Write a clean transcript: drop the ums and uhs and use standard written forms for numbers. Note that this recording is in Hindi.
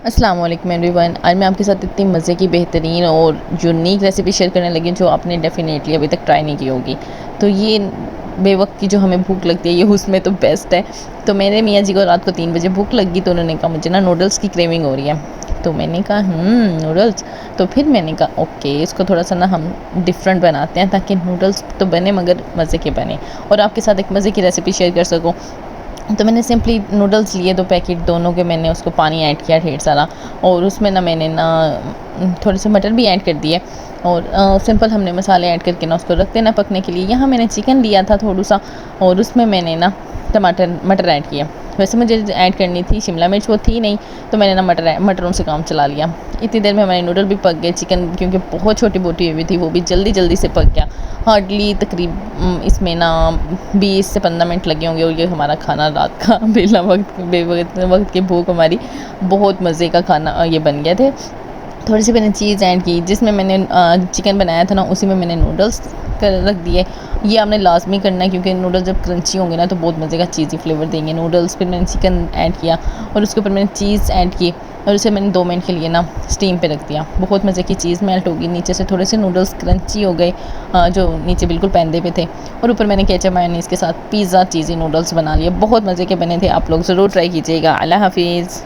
अस्सलाम वालेकुम एवरीवन। आज मैं आपके साथ इतनी मज़े की बेहतरीन और यूनिक रेसिपी शेयर करने लगी हूँ जो आपने डेफ़िनेटली अभी तक ट्राई नहीं की होगी। तो ये बेवक़्त की जो हमें भूख लगती है ये उसमें तो बेस्ट है। तो मेरे मियाँ जी को रात को 3 बजे भूख लगी तो उन्होंने कहा मुझे ना नूडल्स की क्रेविंग हो रही है। तो मैंने कहा नूडल्स। तो फिर मैंने कहा ओके इसको थोड़ा-सा ना हम डिफ़रेंट बनाते हैं ताकि नूडल्स तो बने मगर मज़े के बने और आपके साथ एक मज़े की रेसिपी शेयर कर सकूँ। तो मैंने सिंपली नूडल्स लिए 2 पैकेट दोनों के, मैंने उसको पानी ऐड किया ढेर सारा और उसमें ना मैंने ना थोड़े से मटर भी ऐड कर दिए और सिंपल हमने मसाले ऐड करके ना उसको रख देना पकने के लिए। यहाँ मैंने चिकन लिया था थोड़ा-सा और उसमें मैंने ना मटर ऐड किया। वैसे मुझे ऐड करनी थी शिमला मिर्च, वो थी नहीं तो मैंने ना मटरों से काम चला लिया। इतनी देर में हमारे नूडल भी पक गए, चिकन क्योंकि बहुत छोटी-मोटी हुई थी वो भी जल्दी-जल्दी से पक गया। हार्डली इसमें ना 20 से 15 मिनट लगे होंगे और ये हमारा खाना रात का बेला वक्त की भूख हमारी बहुत मज़े का खाना ये बन गए थे। थोड़ी सी मैंने चीज़ ऐड की जिसमें मैंने चिकन बनाया था ना उसी में मैंने नूडल्स कर रख दिए। ये आपने लाजमी करना है क्योंकि नूडल्स जब क्रंची होंगे ना तो बहुत मज़े का चीज़ी फ्लेवर देंगे नूडल्स। फिर मैंने चिकन ऐड किया और उसके ऊपर मैंने चीज़ ऐड की और उसे मैंने 2 मिनट के लिए ना स्टीम पे रख दिया। बहुत मज़े की चीज़ मेल्ट होगी, नीचे से थोड़े से नूडल्स क्रंची हो गए जो नीचे बिल्कुल पैंदे पे थे और ऊपर मैंने केचप मेयोनीज़ के साथ पिज़्ज़ा चीज़ी नूडल्स बना लिए। बहुत मज़े के बने थे, आप लोग ज़रूर ट्राई कीजिएगा। अल्लाह हाफ़िज़।